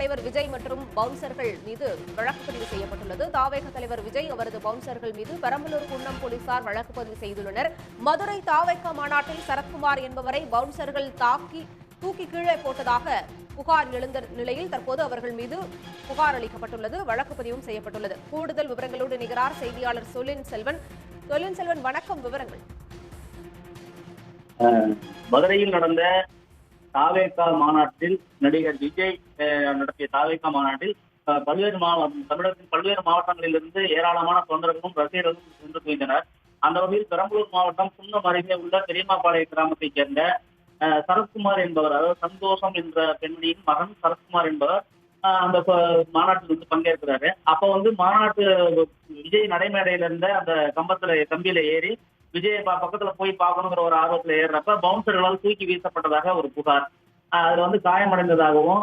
தலைவர் விஜய் மற்றும் பவுன்சர்கள் மீது வழக்கு பதிவு செய்யப்பட்டுள்ளது. தாவேக தலைவர் விஜய் அவரது பவுன்சர்கள் மீது பெரம்பலூர் குன்னம் போலீசார் வழக்கு பதிவு செய்துள்ளனர். மதுரை தாவேக மாநாட்டில் சரத்குமார் என்பவரை பவுன்சர்கள் தூக்கி கீழே போட்டதாக புகார் எழுந்த நிலையில் தற்போது அவர்கள் மீது புகார் அளிக்கப்பட்டுள்ளது. வழக்கு பதிவும் செய்யப்பட்டுள்ளது. கூடுதல் விவரங்களோடு நிகரார் செய்தியாளர் சொலின் செல்வன். வணக்கம். விவரங்கள். மதுரையில் நடந்த தாவேகா மாநாட்டில் நடிகர் விஜய் நடத்திய தாவேகா மாநாட்டில் தமிழகத்தின் பல்வேறு மாவட்டங்களிலிருந்து ஏராளமான தொண்டர்களும் ரசிகர்களும் சென்று குவிந்தனர். அந்த வகையில் பெரம்பலூர் மாவட்டம் குன்னம் அருகே உள்ள பெரியமாபாளைய கிராமத்தைச் சேர்ந்த சரத்குமார் என்பவர், அதாவது சந்தோஷம் என்ற பெண்மணியின் மகன் சரத்குமார் என்பவர் அந்த மாநாட்டில் வந்து பங்கேற்கிறாரு. அப்ப மாநாட்டு விஜய் நடைமேடையில இருந்த அந்த கம்பியில ஏறி விஜய் பக்கத்துல போய் பார்க்கணுங்கிற ஒரு ஆர்வத்துல ஏறுறப்ப பவுன்சர்களால் தூக்கி வீசப்பட்டதாக ஒரு புகார். அதுல காயமடைந்ததாகவும்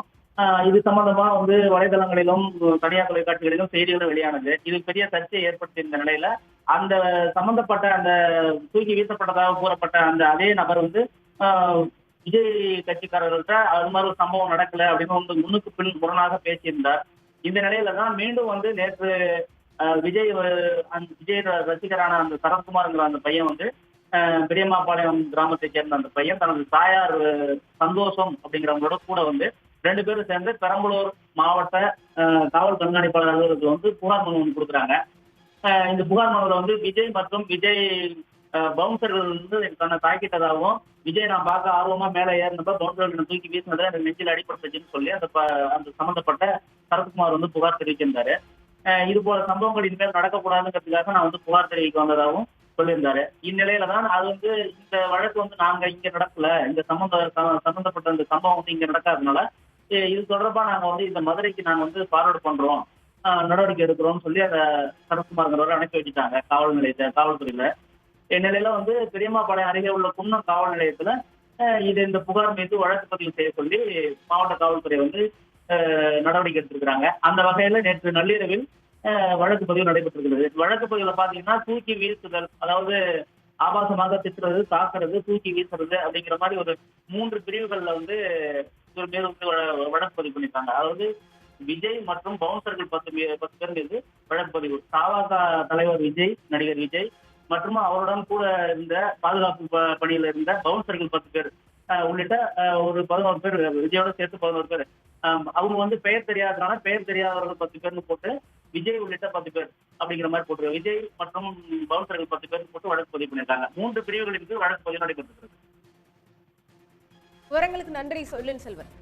இது சம்பந்தமா வலைதளங்களிலும் தனியார் தொலைக்காட்சிகளிலும் செய்திகளும் வெளியானது. இது பெரிய சர்ச்சையை ஏற்படுத்தியிருந்த நிலையில அந்த சம்பந்தப்பட்ட அந்த தூக்கி வீசப்பட்டதாக கூறப்பட்ட அந்த அதே நபர் விஜய் கட்சிக்காரர்கள்ட்ட அது மாதிரி ஒரு சம்பவம் நடக்கல அப்படின்னு முன்னுக்கு பின் முரணாக பேசியிருந்தார். இந்த நிலையில தான் மீண்டும் நேற்று விஜய் ரசிகரான அந்த சரத்குமார்ங்கிற அந்த பையன் பெரியமாபாளையம் கிராமத்தை சேர்ந்த அந்த பையன் தனது தாயார் சந்தோஷம் அப்படிங்கிறவங்களோட கூட 2 பேரும் சேர்ந்து பெரம்பலூர் மாவட்ட காவல் கண்காணிப்பாளர் அலுவலகத்தில் புகார் மனு ஒன்று கொடுக்குறாங்க. இந்த புகார் மனுவில் விஜய் மற்றும் விஜய் பவுன்சர்கள் தன்னை தாக்கிட்டதாகவும், விஜய் நான் பார்க்க ஆர்வமா மேலே ஏறினப்ப பவுன்சர்கள் தூக்கி வீசினதை எனக்கு நெஞ்சில் அடிபட்டுச்சுன்னு சொல்லி அந்த சம்பந்தப்பட்ட சரத்குமார் புகார் தெரிவிச்சிருந்தாரு. இது போல சம்பவங்கள் இனிமேல் நடக்கக்கூடாதுங்கிறதுக்காக நான் புகார் தெரிவிக்க வந்ததாகவும் சொல்லியிருந்தாரு. இந்நிலையில தான் அது இந்த வழக்கு நாங்க இங்க நடக்கல, இந்த சம்பந்தப்பட்ட அந்த சம்பவம் இங்க நடக்காதனால இது தொடர்பா நாங்க இந்த மதுரைக்கு நாங்க ஃபார்வர்ட் பண்றோம், நடவடிக்கை எடுக்கிறோம்னு சொல்லி அந்த சரத்குமார்ங்கிறவரை அனுப்பி வச்சுட்டாங்க காவல்துறையில. இந்நிலையில பெரியமாபாளையம் அருகே உள்ள குன்னம் காவல் நிலையத்துல இந்த புகார் மீது வழக்கு பதிவு செய்ய சொல்லி மாவட்ட காவல்துறை நடவடிக்கை எடுத்திருக்கிறாங்க. அந்த வகையில நேற்று நள்ளிரவில் வழக்கு பதிவு நடைபெற்றிருக்கிறது. வழக்கு பதிவுல பாத்தீங்கன்னா தூக்கி வீசுதல், அதாவது ஆபாசமாக திட்டுறது, தாக்குறது, தூக்கி வீசுறது அப்படிங்கிற மாதிரி ஒரு 3 பிரிவுகள்ல வழக்கு பதிவு பண்ணிருக்காங்க. அதாவது விஜய் மற்றும் பவுன்சர்கள் 10 பேர் மீது வழக்கு பதிவு. தாவேகா தலைவர் விஜய், நடிகர் விஜய் மற்றும் அவருடன் கூட இருந்த பாதுகாப்பு பணியில இருந்த பவுன்சர்கள் 10 பேர் உள்ளிட்ட ஒரு 11 பேர், விஜயோட சேர்த்து 11 பேர். அவங்க பெயர் தெரியாதனால பெயர் தெரியாதவர்கள் 10 பேர்னு போட்டு விஜய் உள்ளிட்ட 10 பேர் அப்படிங்கிற மாதிரி போட்டு விஜய் மற்றும் பவுன்சர்கள் 10 பேர் போட்டு வழக்கு பதிவு பண்ணியிருக்காங்க. 3 பிரிவுகளுக்கு வழக்கு பதிவு நடைபெற்றிருக்கு. விவரங்களுக்கு நன்றி சொலின் செல்வன்.